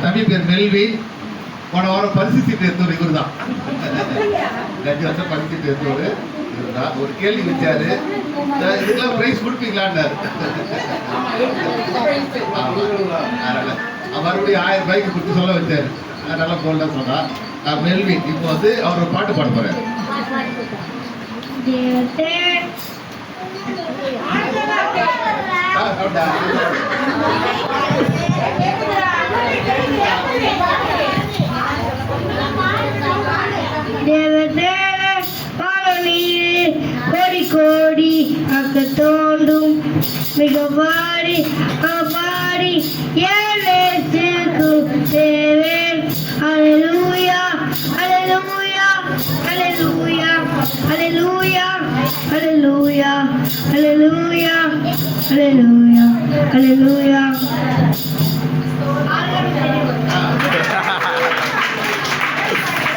தம்பி பேர் மெல்வி. போன வாரம் பரிசு சீட்டு எடுத்தவர் இவர் தான். 2 வருஷம் பரிசு சீட்டு எடுத்தவர் இவர் தான். ஒரு கேள்வி வச்சாரு, இதுக்கெல்லாம் பிரைஸ் கொடுப்பீங்களான்னாரு. மறுபடியும் 1000 ரூபாய்க்கு கொடுத்து சொல்ல வச்சாரு. நல்லா போடலாம் சொன்னா. மெல்வி இப்போ வந்து அவர் ஒரு பாட்டு பாட போறாரு. கோடி கோடி அக்க தோண்டும் மிக பாடி பாடி ஏழேசுக்கும் தேவன். ஹல்லேலூயா ஹல்லேலூயா ஹல்லேலூயா ஹல்லேலூயா ஹல்லேலூயா ஹல்லேலூயா ஹல்லேலூயா ஹல்லேலூயா